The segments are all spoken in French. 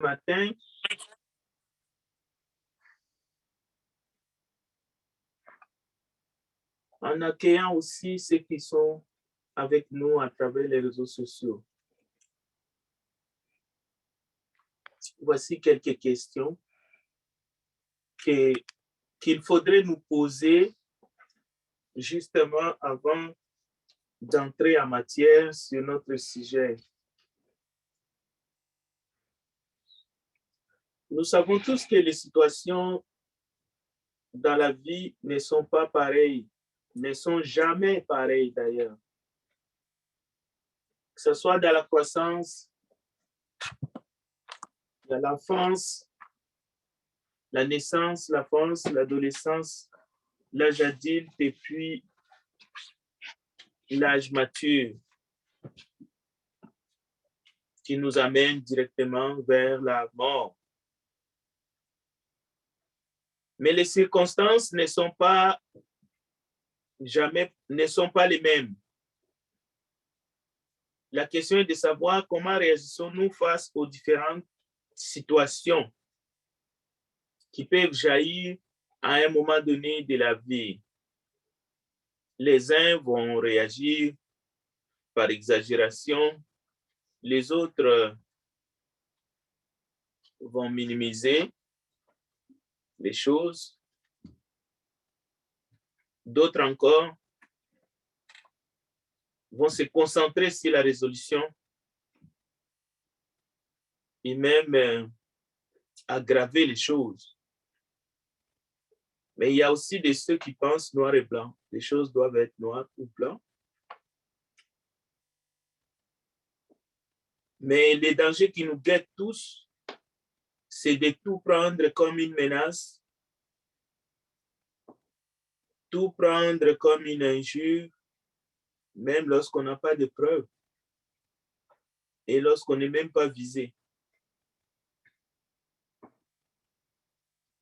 matin, en accueillant aussi ceux qui sont avec nous à travers les réseaux sociaux. Voici quelques questions qu'il faudrait nous poser justement avant d'entrer en matière sur notre sujet. Nous savons tous que les situations dans la vie ne sont pas pareilles, ne sont jamais pareilles d'ailleurs. Que ce soit dans la croissance, dans l'enfance, la naissance, l'enfance, l'adolescence, l'âge adulte et puis l'âge mature qui nous amène directement vers la mort. Mais les circonstances ne sont pas les mêmes. La question est de savoir comment réagissons-nous face aux différentes situations qui peuvent jaillir à un moment donné de la vie. Les uns vont réagir par exagération, les autres vont minimiser les choses, d'autres encore vont se concentrer sur la résolution et même aggraver les choses. Mais il y a aussi de ceux qui pensent noir et blanc. Les choses doivent être noires ou blancs. Mais les dangers qui nous guettent tous, c'est de tout prendre comme une menace, tout prendre comme une injure, même lorsqu'on n'a pas de preuves et lorsqu'on n'est même pas visé.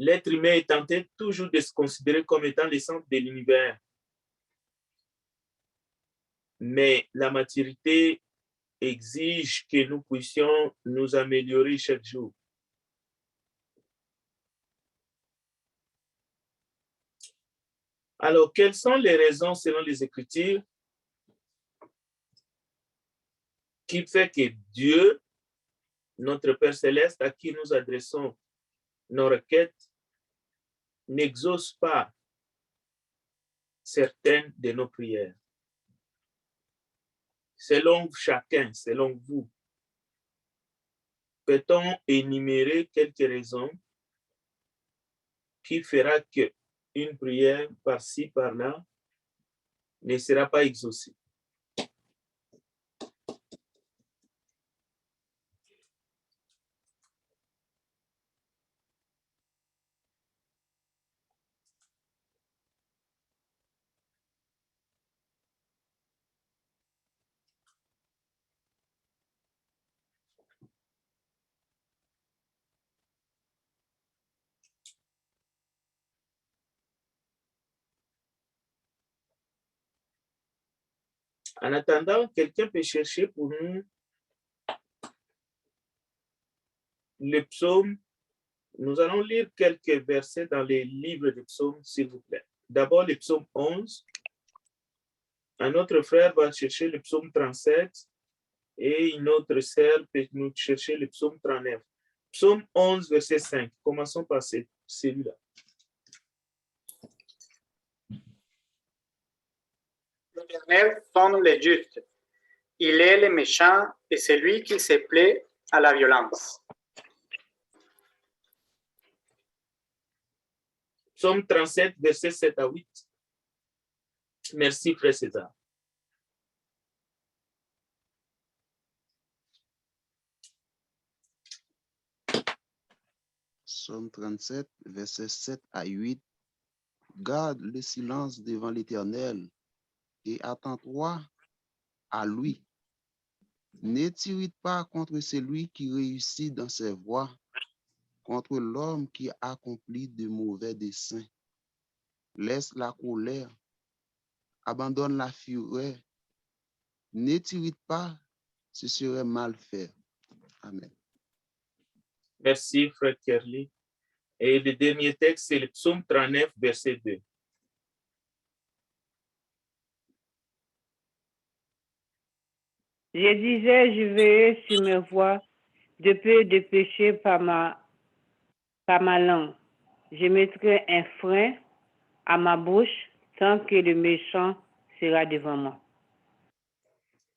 L'être humain est tenté toujours de se considérer comme étant le centre de l'univers. Mais la maturité exige que nous puissions nous améliorer chaque jour. Alors, quelles sont les raisons, selon les Écritures, qui fait que Dieu, notre Père Céleste, à qui nous adressons nos requêtes, n'exauce pas certaines de nos prières? Selon chacun, selon vous, peut-on énumérer quelques raisons qui fera qu'une prière par-ci, par-là ne sera pas exaucée? En attendant, quelqu'un peut chercher pour nous le psaume. Nous allons lire quelques versets dans les livres de psaumes, s'il vous plaît. D'abord, le psaume 11. Un autre frère va chercher le psaume 37 et une autre sœur peut nous chercher le psaume 39. Psaume 11, verset 5. Commençons par celui-là. L'Éternel sonne les justes. Il est le méchant et celui qui se plaît à la violence. Psaume 37, verset 7 à 8. Merci, frère César. Psaume 37, verset 7 à 8. Garde le silence devant l'Éternel et attends-toi à lui. Ne t'irrite pas contre celui qui réussit dans ses voies, contre l'homme qui accomplit de mauvais desseins. Laisse la colère, abandonne la fureur. Ne t'irrite pas, ce serait mal faire. Amen. Merci, frère Kerly. Et le dernier texte, c'est le psaume 39, verset 2. Je disais, je veillais sur mes voies de peu de péché par ma langue. Je mettrai un frein à ma bouche tant que le méchant sera devant moi.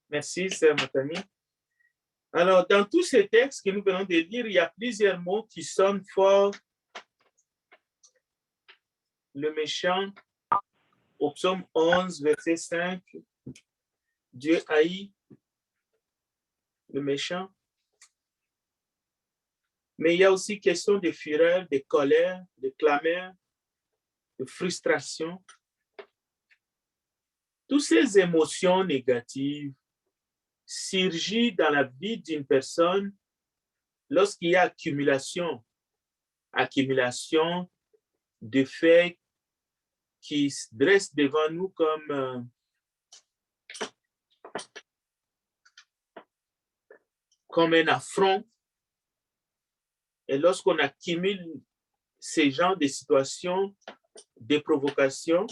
Merci, sœur Matani. Alors, dans tous ces textes que nous venons de lire, il y a plusieurs mots qui sonnent fort. Le méchant, au psaume 11, verset 5, Dieu haït le méchant. Mais il y a aussi question de fureur, de colère, de clameur, de frustration. Toutes ces émotions négatives surgissent dans la vie d'une personne lorsqu'il y a accumulation de faits qui se dressent devant nous comme un affront. Et lorsqu'on accumule ces genres de situations, de provocations,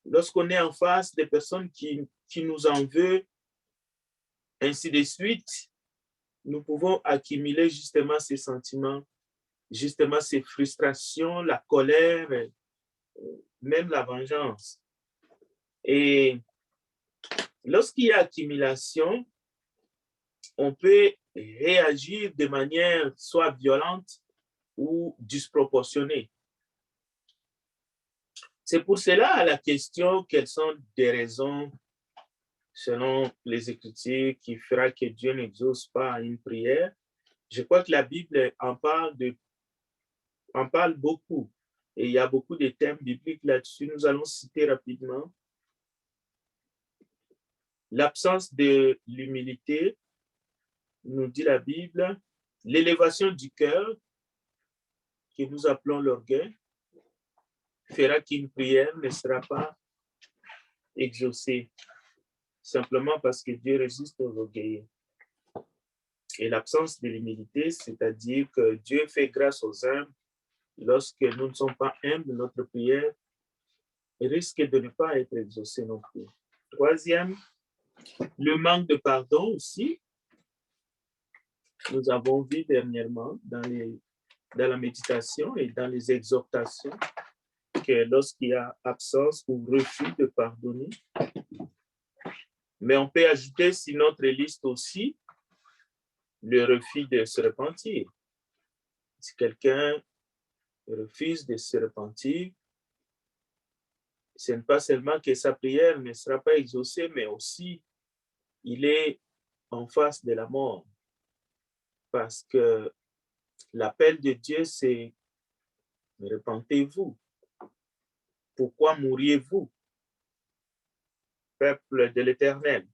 lorsqu'on est en face des personnes qui nous en veulent, ainsi de suite, nous pouvons accumuler justement ces sentiments, justement ces frustrations, la colère, même la vengeance. Et lorsqu'il y a accumulation, on peut réagir de manière soit violente ou disproportionnée. C'est pour cela à la question quelles sont des raisons selon les Écritures qui fera que Dieu n'exauce pas une prière. Je crois que la Bible en parle beaucoup et il y a beaucoup de thèmes bibliques là-dessus. Nous allons citer rapidement l'absence de l'humilité, nous dit la Bible, l'élévation du cœur, que nous appelons l'orgueil, fera qu'une prière ne sera pas exaucée, simplement parce que Dieu résiste aux orgueilleux. Et l'absence de l'humilité, c'est-à-dire que Dieu fait grâce aux humbles. Lorsque nous ne sommes pas humbles, notre prière risque de ne pas être exaucée non plus. Troisième, le manque de pardon aussi. Nous avons vu dernièrement dans la méditation et dans les exhortations que lorsqu'il y a absence ou refus de pardonner, mais on peut ajouter sur notre liste aussi le refus de se repentir. Si quelqu'un refuse de se repentir, ce n'est pas seulement que sa prière ne sera pas exaucée, mais aussi il est en face de la mort. Parce que l'appel de Dieu, c'est « repentez-vous ». Pourquoi mourriez-vous, peuple de l'Éternel?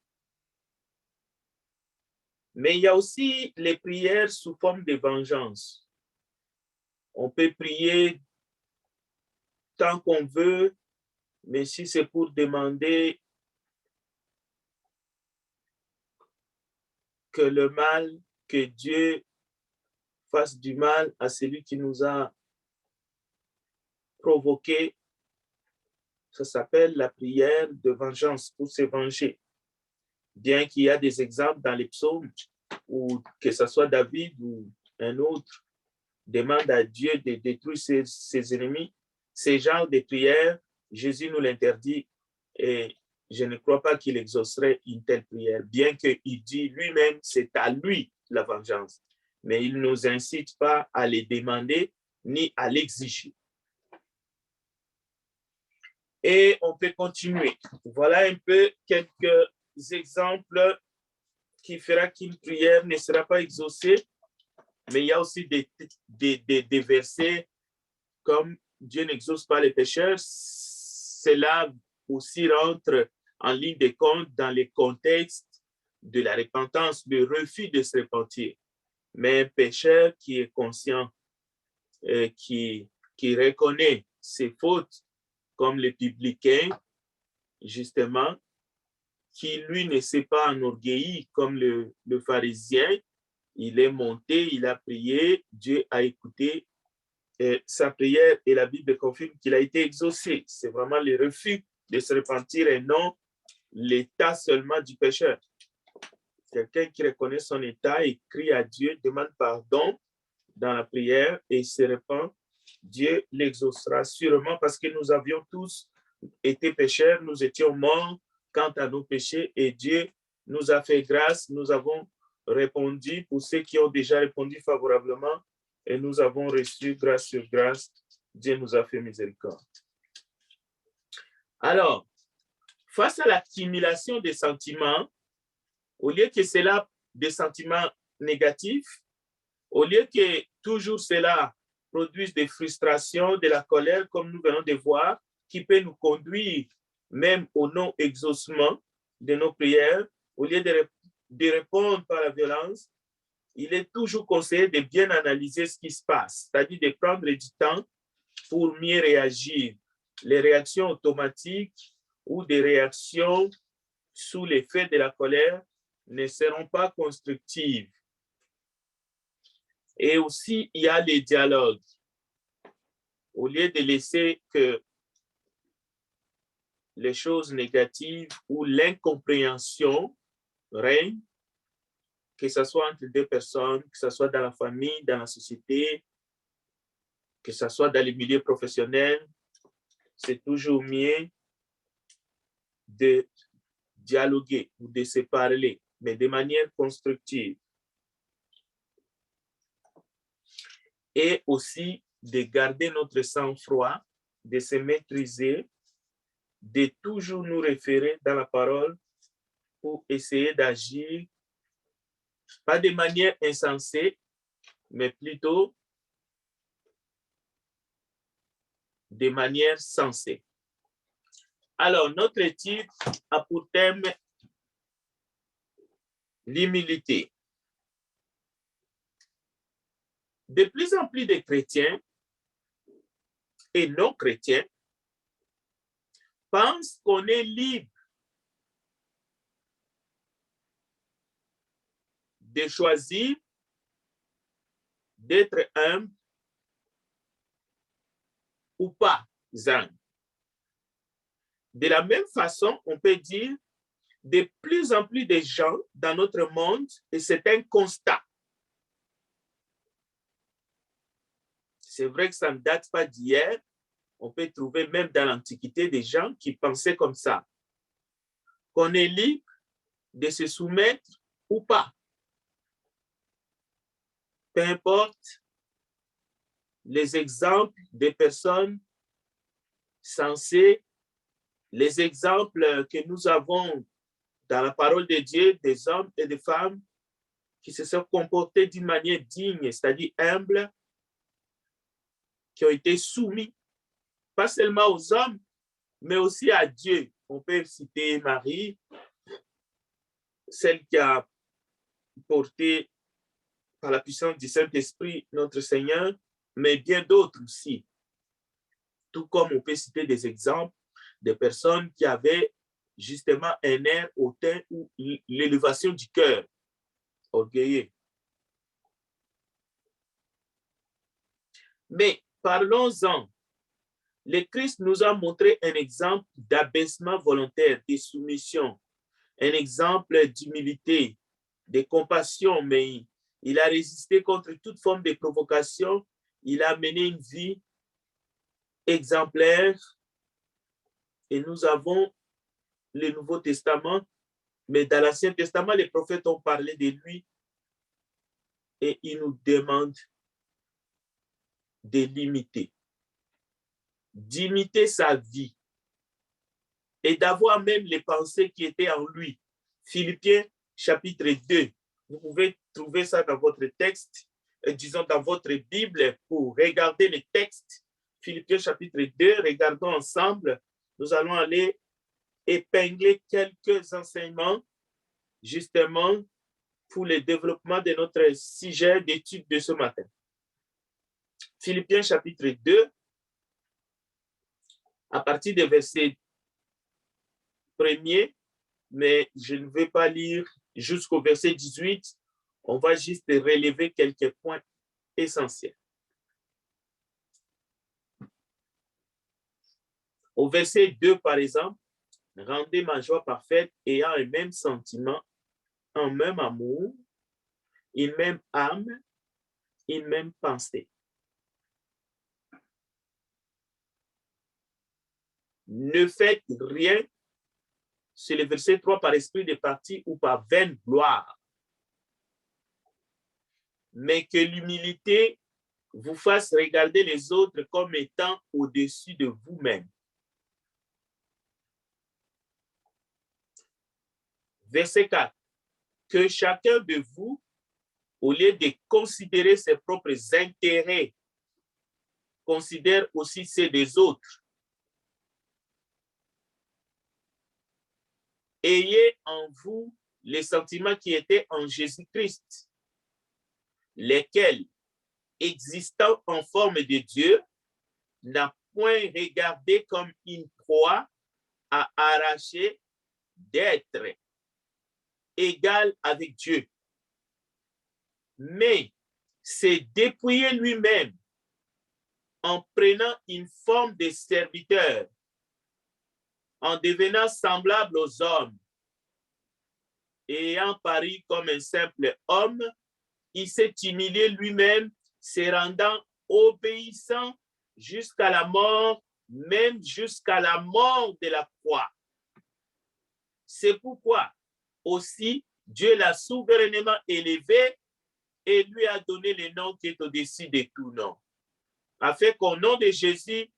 Mais il y a aussi les prières sous forme de vengeance. On peut prier tant qu'on veut, mais si c'est pour demander que le mal, que Dieu fasse du mal à celui qui nous a provoqué, ça s'appelle la prière de vengeance pour se venger. Bien qu'il y a des exemples dans les psaumes où que ce soit David ou un autre demande à Dieu de détruire ses ennemis, ces genres de prières, Jésus nous l'interdit et je ne crois pas qu'il exaucerait une telle prière, bien qu'il dit lui-même c'est à lui la vengeance, mais il ne nous incite pas à les demander ni à l'exiger. Et on peut continuer. Voilà un peu quelques exemples qui fera qu'une prière ne sera pas exaucée, mais il y a aussi des versets comme Dieu n'exauce pas les pécheurs. Cela aussi rentre en ligne de compte dans le contexte de la repentance, le refus de se repentir. Mais un pécheur qui est conscient, qui reconnaît ses fautes, comme les publicains, justement, qui lui ne s'est pas enorgueilli comme le pharisien, il est monté, il a prié, Dieu a écouté sa prière et la Bible confirme qu'il a été exaucé. C'est vraiment le refus de se repentir et non l'état seulement du pécheur. Quelqu'un qui reconnaît son état et crie à Dieu, demande pardon dans la prière et se repent, Dieu l'exaucera sûrement parce que nous avions tous été pécheurs, nous étions morts quant à nos péchés et Dieu nous a fait grâce, nous avons répondu pour ceux qui ont déjà répondu favorablement et nous avons reçu grâce sur grâce. Dieu nous a fait miséricorde. Alors, face à l'accumulation des sentiments, au lieu que cela des sentiments négatifs, au lieu que toujours cela produise des frustrations, de la colère, comme nous venons de voir, qui peut nous conduire même au non-exaucement de nos prières, au lieu de répondre par la violence, il est toujours conseillé de bien analyser ce qui se passe, c'est-à-dire de prendre du temps pour mieux réagir. Les réactions automatiques ou des réactions sous l'effet de la colère ne seront pas constructives. Et aussi, il y a les dialogues. Au lieu de laisser que les choses négatives ou l'incompréhension règnent, que ce soit entre deux personnes, que ce soit dans la famille, dans la société, que ce soit dans les milieux professionnels, c'est toujours mieux de dialoguer ou de se parler, mais de manière constructive. Et aussi de garder notre sang-froid, de se maîtriser, de toujours nous référer dans la parole pour essayer d'agir, pas de manière insensée, mais plutôt de manière sensée. Alors, notre étude a pour thème l'humilité. De plus en plus de chrétiens et non-chrétiens pensent qu'on est libre de choisir d'être humble ou pas humble. De la même façon, on peut dire de plus en plus de gens dans notre monde, et c'est un constat. C'est vrai que ça ne date pas d'hier. On peut trouver même dans l'Antiquité des gens qui pensaient comme ça, qu'on est libre de se soumettre ou pas. Peu importe les exemples des personnes sensées, les exemples que nous avons dans la parole de Dieu, des hommes et des femmes qui se sont comportés d'une manière digne, c'est-à-dire humble, qui ont été soumis, pas seulement aux hommes, mais aussi à Dieu. On peut citer Marie, celle qui a porté par la puissance du Saint-Esprit notre Seigneur, mais bien d'autres aussi. Tout comme on peut citer des exemples de personnes qui avaient justement un air hautain ou l'élévation du cœur, orgueilleux. Mais parlons-en. Le Christ nous a montré un exemple d'abaissement volontaire, de soumission, un exemple d'humilité, de compassion, mais il a résisté contre toute forme de provocation. Il a mené une vie exemplaire et nous avons le Nouveau Testament, mais dans l'Ancien Testament, les prophètes ont parlé de lui et ils nous demandent de l'imiter, d'imiter sa vie et d'avoir même les pensées qui étaient en lui. Philippiens chapitre 2, vous pouvez trouver ça dans votre texte, disons dans votre Bible pour regarder les textes. Philippiens chapitre 2, regardons ensemble, nous allons aller épingler quelques enseignements justement pour le développement de notre sujet d'étude de ce matin. Philippiens chapitre 2, à partir du verset 1er, mais je ne vais pas lire jusqu'au verset 18. On va juste relever quelques points essentiels. Au verset 2, par exemple, rendez ma joie parfaite ayant un même sentiment, un même amour, une même âme, une même pensée. Ne faites rien, c'est le verset 3, par esprit de parti ou par vaine gloire, mais que l'humilité vous fasse regarder les autres comme étant au-dessus de vous-même. Verset 4. Que chacun de vous, au lieu de considérer ses propres intérêts, considère aussi ceux des autres. Ayez en vous les sentiments qui étaient en Jésus-Christ, lesquels, existant en forme de Dieu, n'a point regardé comme une proie à arracher d'être égal avec Dieu, mais s'est dépouillé lui-même en prenant une forme de serviteur, en devenant semblable aux hommes, et ayant paru comme un simple homme, il s'est humilié lui-même, se rendant obéissant jusqu'à la mort, même jusqu'à la mort de la croix. C'est pourquoi aussi Dieu l'a souverainement élevé et lui a donné le nom qui est au-dessus de tout nom, afin qu'au nom de Jésus,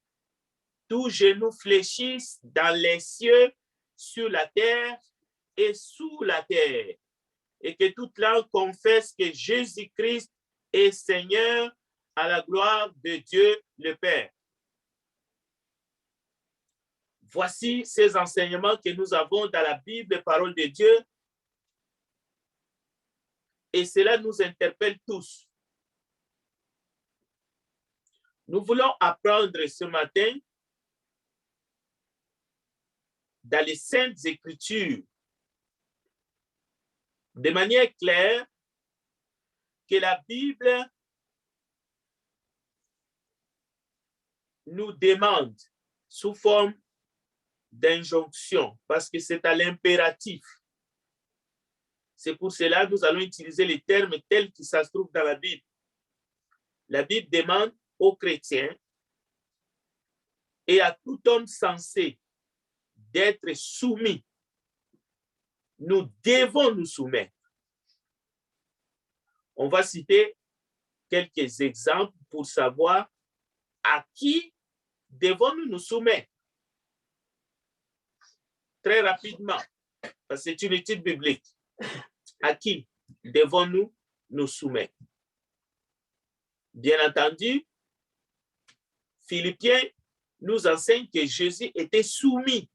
tout genou fléchisse dans les cieux, sur la terre et sous la terre, et que toute langue confesse que Jésus-Christ est Seigneur, à la gloire de Dieu le Père. Voici ces enseignements que nous avons dans la Bible, parole de Dieu, et cela nous interpelle tous. Nous voulons apprendre ce matin dans les Saintes Écritures de manière claire que la Bible nous demande sous forme d'injonction, parce que c'est à l'impératif. C'est pour cela que nous allons utiliser les termes tels qu'ils se trouvent dans la Bible. La Bible demande aux chrétiens et à tout homme censé d'être soumis. Nous devons nous soumettre. On va citer quelques exemples pour savoir à qui devons-nous nous soumettre. Très rapidement, parce que c'est une étude biblique. À qui devons-nous nous soumettre? Bien entendu, Philippiens nous enseigne que Jésus était soumis.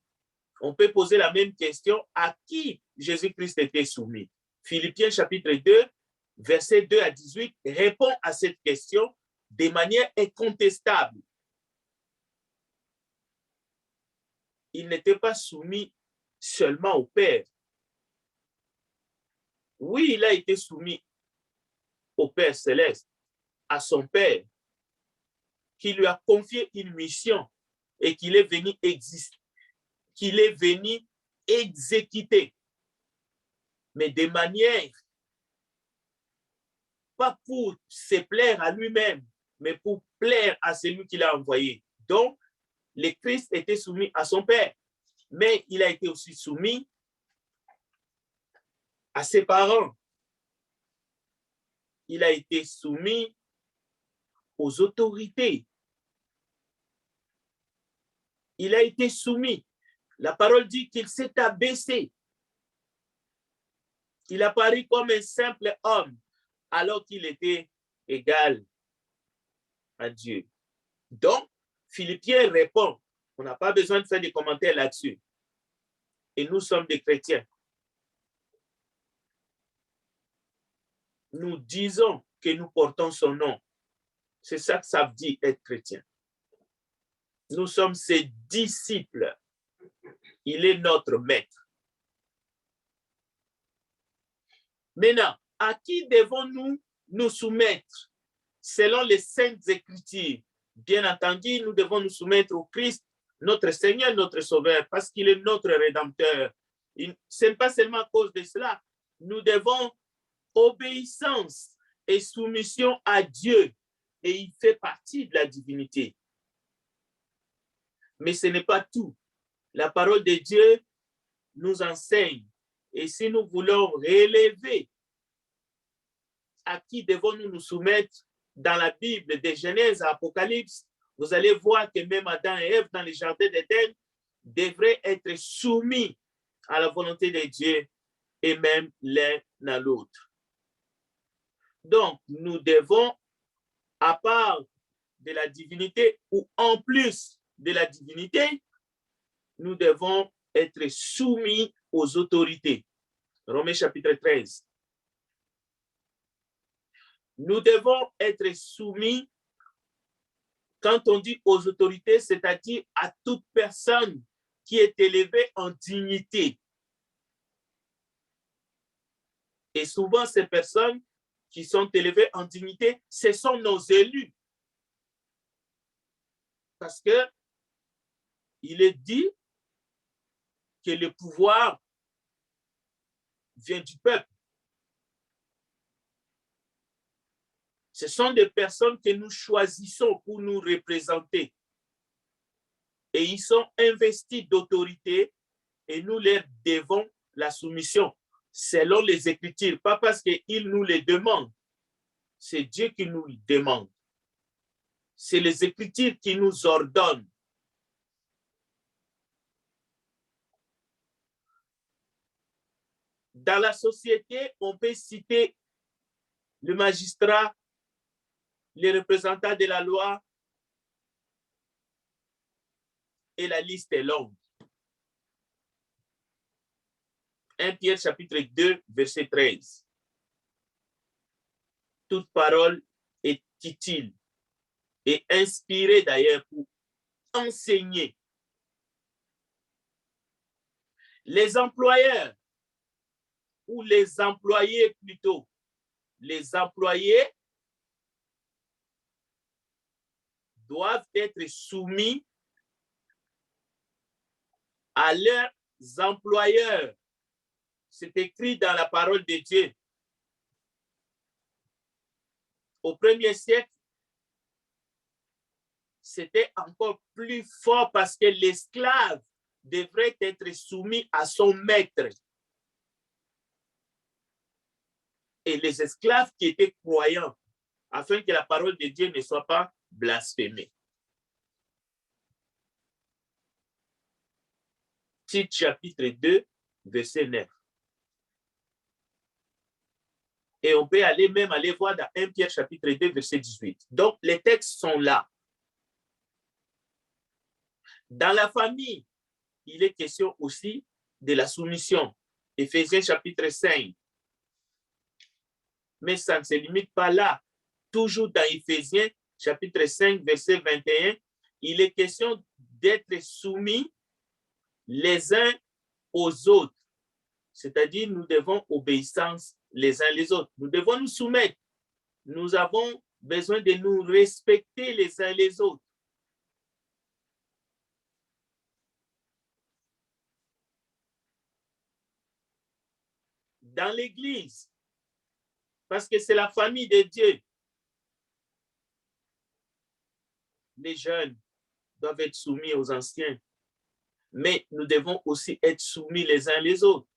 On peut poser la même question, à qui Jésus-Christ était soumis? Philippiens chapitre 2, versets 2 à 18, répond à cette question de manière incontestable. Il n'était pas soumis seulement au Père. Oui, il a été soumis au Père céleste, à son Père, qui lui a confié une mission et qu'il est venu exister, qu'il est venu exécuter, mais de manière, pas pour se plaire à lui-même, mais pour plaire à celui qui l'a envoyé. Donc, le Christ était soumis à son Père, mais il a été aussi soumis à ses parents. Il a été soumis aux autorités. Il a été soumis. La parole dit qu'il s'est abaissé. Il a paru comme un simple homme, alors qu'il était égal à Dieu. Donc, Philippiens répond, on n'a pas besoin de faire des commentaires là-dessus. Et nous sommes des chrétiens. Nous disons que nous portons son nom. C'est ça que ça veut dire être chrétien. Nous sommes ses disciples. Il est notre maître. Maintenant, à qui devons-nous nous soumettre selon les Saintes Écritures? Bien entendu, nous devons nous soumettre au Christ, notre Seigneur, notre Sauveur, parce qu'il est notre Rédempteur. Ce n'est pas seulement à cause de cela. Nous devons obéissance et soumission à Dieu, et il fait partie de la divinité. Mais ce n'est pas tout. La parole de Dieu nous enseigne, et si nous voulons relever à qui devons-nous nous soumettre dans la Bible, de Genèse à Apocalypse, vous allez voir que même Adam et Ève dans le jardin d'Éden devraient être soumis à la volonté de Dieu et même l'un à l'autre. Donc, nous devons, à part de la divinité ou en plus de la divinité, nous devons être soumis aux autorités. Romains chapitre 13. Nous devons être soumis, quand on dit aux autorités, c'est-à-dire à toute personne qui est élevée en dignité. Et souvent, ces personnes qui sont élevées en dignité, ce sont nos élus. Parce que il est dit que le pouvoir vient du peuple. Ce sont des personnes que nous choisissons pour nous représenter. Et ils sont investis d'autorité et nous leur devons la soumission selon les Écritures, pas parce qu'ils nous les demandent. C'est Dieu qui nous le demande. C'est les Écritures qui nous ordonnent. Dans la société, on peut citer le magistrat, les représentants de la loi, et la liste est longue. 1 Pierre chapitre 2, verset 13. Toute parole est utile et inspirée d'ailleurs pour enseigner. Les employeurs, ou les employés plutôt, les employés doivent être soumis à leurs employeurs. C'est écrit dans la parole de Dieu. Au premier siècle, c'était encore plus fort parce que l'esclave devrait être soumis à son maître. Et les esclaves qui étaient croyants, afin que la parole de Dieu ne soit pas blasphémée. Tite chapitre 2, verset 9. Et on peut même aller voir dans 1 Pierre chapitre 2, verset 18. Donc, les textes sont là. Dans la famille, il est question aussi de la soumission. Éphésiens chapitre 5. Mais ça ne se limite pas là. Toujours dans Éphésiens chapitre 5, verset 21, il est question d'être soumis les uns aux autres. C'est-à-dire, nous devons obéissance les uns les autres. Nous devons nous soumettre. Nous avons besoin de nous respecter les uns les autres. Dans l'Église, parce que c'est la famille de Dieu, les jeunes doivent être soumis aux anciens, mais nous devons aussi être soumis les uns les autres.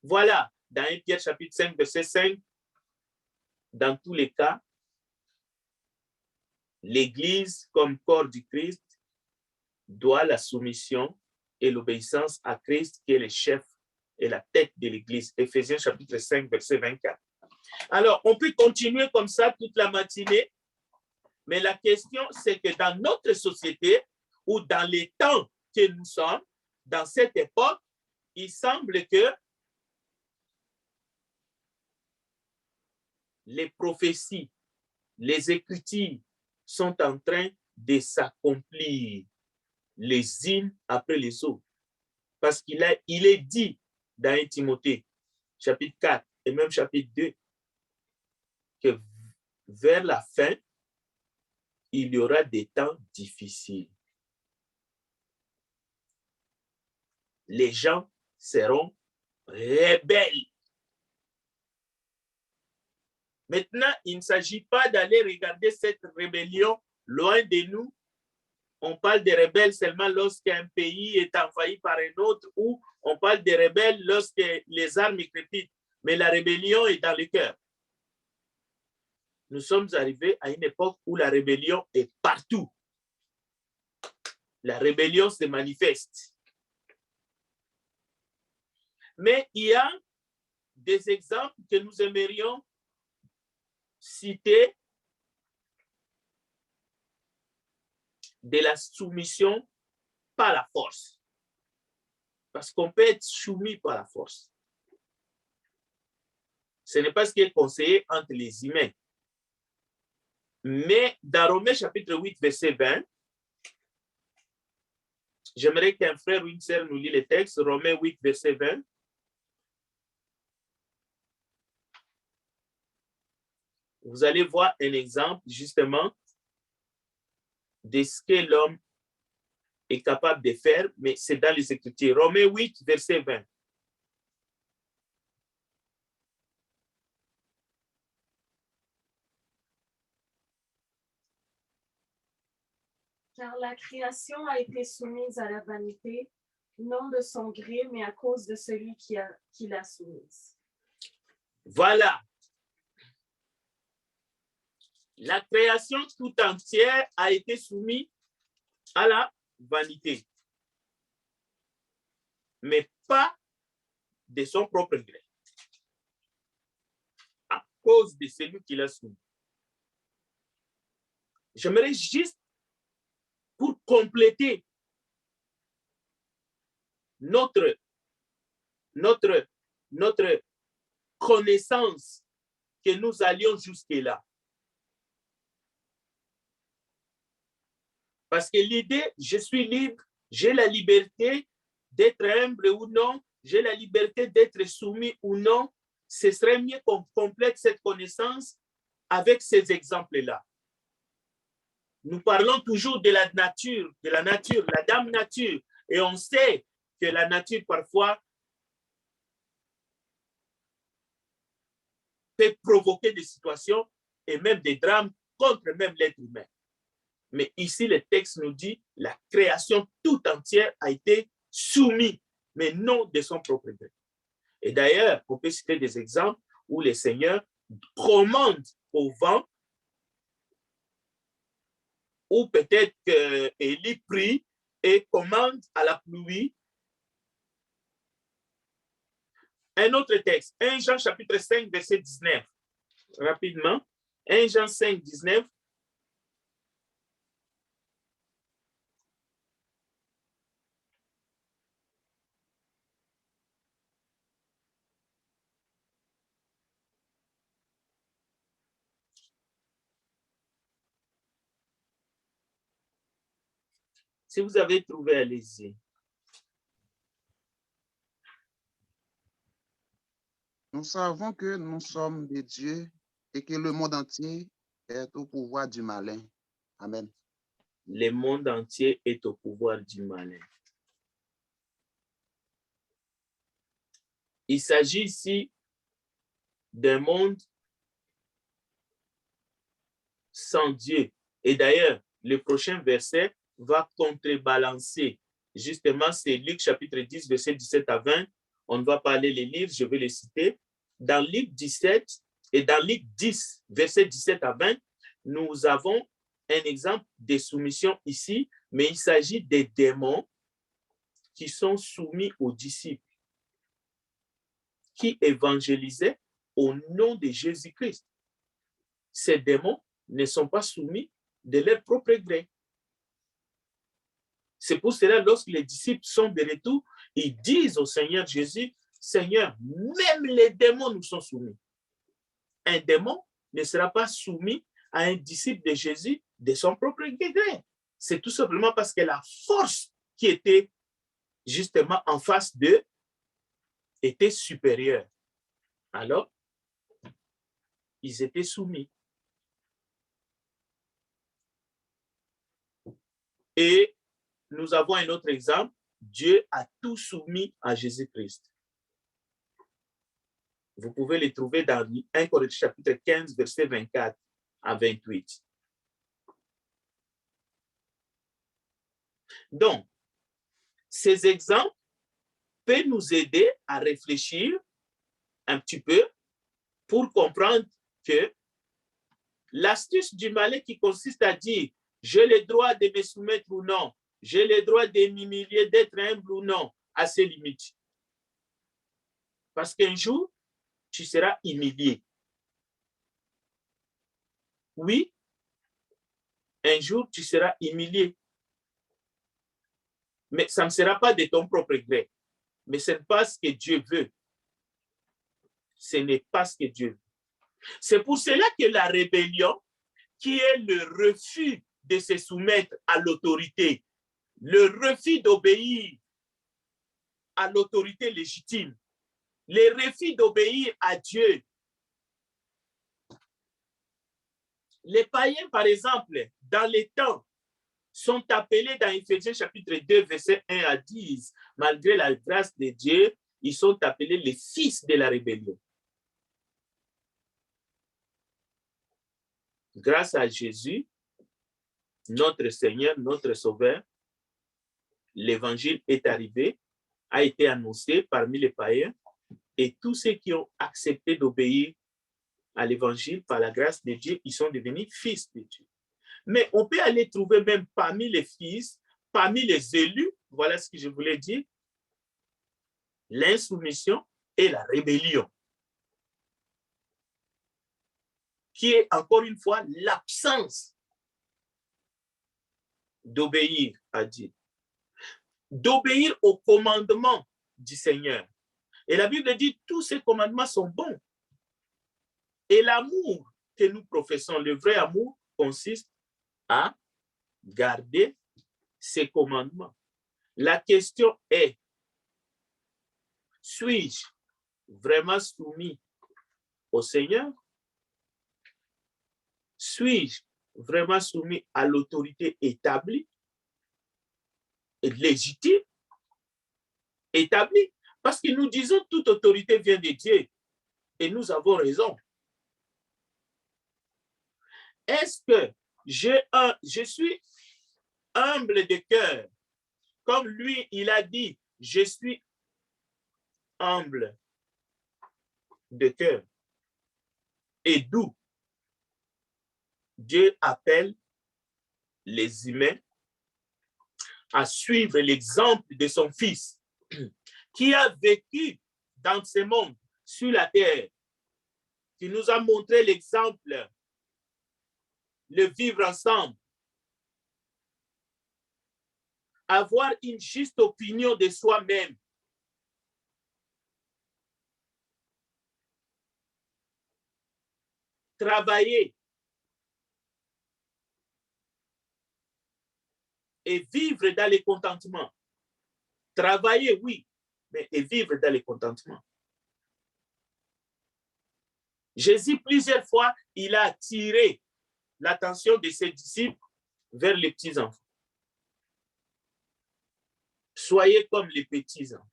Voilà, dans 1 Pierre chapitre 5, verset 5, dans tous les cas, l'Église, comme corps du Christ, doit la soumission et l'obéissance à Christ, qui est le chef et la tête de l'Église. Éphésiens chapitre 5, verset 24. Alors, on peut continuer comme ça toute la matinée, mais la question, c'est que dans notre société, ou dans les temps que nous sommes, dans cette époque, il semble que les prophéties, les Écritures sont en train de s'accomplir les unes après les autres. Parce qu'il est dit dans 1 Timothée chapitre 4 et même chapitre 2, que vers la fin, il y aura des temps difficiles. Les gens seront rebelles. Maintenant, il ne s'agit pas d'aller regarder cette rébellion loin de nous. On parle des rebelles seulement lorsqu'un pays est envahi par un autre, ou on parle des rebelles lorsque les armes crépitent. Mais la rébellion est dans le cœur. Nous sommes arrivés à une époque où la rébellion est partout. La rébellion se manifeste. Mais il y a des exemples que nous aimerions citer de la soumission par la force. Parce qu'on peut être soumis par la force. Ce n'est pas ce qui est conseillé entre les humains. Mais dans Romains chapitre 8, verset 20, j'aimerais qu'un frère ou une sœur nous lit le texte, Romains 8, verset 20. Vous allez voir un exemple justement de ce que l'homme est capable de faire, mais c'est dans les Écritures. Romains 8, verset 20. Car la création a été soumise à la vanité, non de son gré, mais à cause de celui qui l'a soumise. Voilà. La création tout entière a été soumise à la vanité, mais pas de son propre gré, à cause de celui qui l'a soumis. J'aimerais juste, pour compléter notre connaissance, que nous allions jusque-là. Parce que l'idée, je suis libre, j'ai la liberté d'être humble ou non, j'ai la liberté d'être soumis ou non, ce serait mieux qu'on complète cette connaissance avec ces exemples-là. Nous parlons toujours de la nature, la dame nature, et on sait que la nature parfois peut provoquer des situations et même des drames contre même l'être humain. Mais ici, le texte nous dit la création tout entière a été soumise, mais non de son propre gré. Et d'ailleurs, on peut citer des exemples où le Seigneur commande au vent, ou peut-être qu'Élie prie et commande à la pluie. Un autre texte, 1 Jean chapitre 5, verset 19. Rapidement, 1 Jean 5, 19. Si vous avez trouvé, allez-y. Nous savons que nous sommes des dieux et que le monde entier est au pouvoir du malin. Amen. Le monde entier est au pouvoir du malin. Il s'agit ici d'un monde sans Dieu. Et d'ailleurs, le prochain verset va contrebalancer. Justement, c'est Luc chapitre 10, verset 17 à 20. On ne va pas aller les lire, je vais les citer. Dans Luc 17 et dans Luc 10, verset 17 à 20, nous avons un exemple de soumission ici, mais il s'agit des démons qui sont soumis aux disciples, qui évangélisaient au nom de Jésus-Christ. Ces démons ne sont pas soumis de leur propre gré. C'est pour cela, lorsque les disciples sont de retour, ils disent au Seigneur Jésus, Seigneur, même les démons nous sont soumis. Un démon ne sera pas soumis à un disciple de Jésus de son propre gré. C'est tout simplement parce que la force qui était justement en face d'eux était supérieure. Alors, ils étaient soumis. Et nous avons un autre exemple. Dieu a tout soumis à Jésus-Christ. Vous pouvez les trouver dans 1 Corinthiens chapitre 15, verset 24 à 28. Donc, ces exemples peuvent nous aider à réfléchir un petit peu pour comprendre que l'astuce du malin qui consiste à dire « j'ai le droit de me soumettre ou non, j'ai le droit de m'humilier, d'être humble ou non » a ses limites. Parce qu'un jour, tu seras humilié. Oui, un jour, tu seras humilié. Mais ça ne sera pas de ton propre gré. Mais ce n'est pas ce que Dieu veut. Ce n'est pas ce que Dieu veut. C'est pour cela que la rébellion, qui est le refus de se soumettre à l'autorité, le refus d'obéir à l'autorité légitime, le refus d'obéir à Dieu. Les païens, par exemple, dans les temps, sont appelés dans Éphésiens chapitre 2, verset 1 à 10, malgré la grâce de Dieu, ils sont appelés les fils de la rébellion. Grâce à Jésus, notre Seigneur, notre Sauveur, l'évangile est arrivé, a été annoncé parmi les païens, et tous ceux qui ont accepté d'obéir à l'évangile par la grâce de Dieu, ils sont devenus fils de Dieu. Mais on peut aller trouver même parmi les fils, parmi les élus, voilà ce que je voulais dire, l'insoumission et la rébellion, qui est encore une fois l'absence d'obéir à Dieu, d'obéir aux commandements du Seigneur. Et la Bible dit tous ces commandements sont bons. Et l'amour que nous professons, le vrai amour, consiste à garder ces commandements. La question est, suis-je vraiment soumis au Seigneur? Suis-je vraiment soumis à l'autorité établie et légitime? Établie. Parce que nous disons toute autorité vient de Dieu et nous avons raison. Est-ce que je suis humble de cœur? Comme lui, il a dit, je suis humble de cœur et doux. Dieu appelle les humains à suivre l'exemple de son Fils qui a vécu dans ce monde, sur la terre, qui nous a montré l'exemple, le vivre ensemble, avoir une juste opinion de soi-même, travailler et vivre dans le contentement. Travailler, oui, mais et vivre dans le contentement. Jésus, plusieurs fois, il a attiré l'attention de ses disciples vers les petits-enfants. Soyez comme les petits-enfants.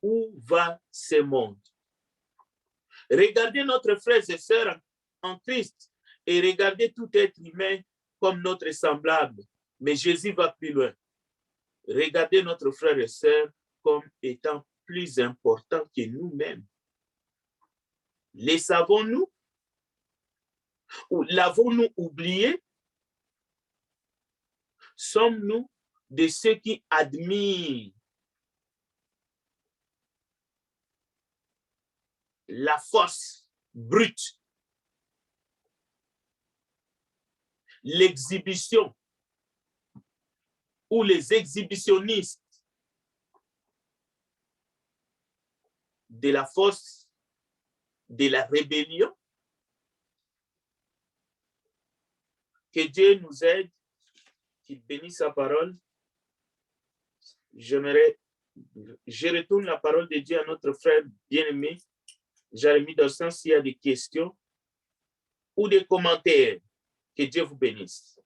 Où va ce monde? Regardez notre frères et sœurs en Christ et regardez tout être humain comme notre semblable. Mais Jésus va plus loin. Regardez notre frère et sœur comme étant plus importants que nous-mêmes. Les savons-nous? Ou l'avons-nous oublié? Sommes-nous de ceux qui admirent la force brute, l'exhibition ou les exhibitionnistes de la force de la rébellion? Que Dieu nous aide, qu'il bénisse sa parole. J'aimerais Je retourne la parole de Dieu à notre frère bien-aimé, Jérémie Dorsan, s'il y a des questions ou des commentaires. Que Dieu vous bénisse.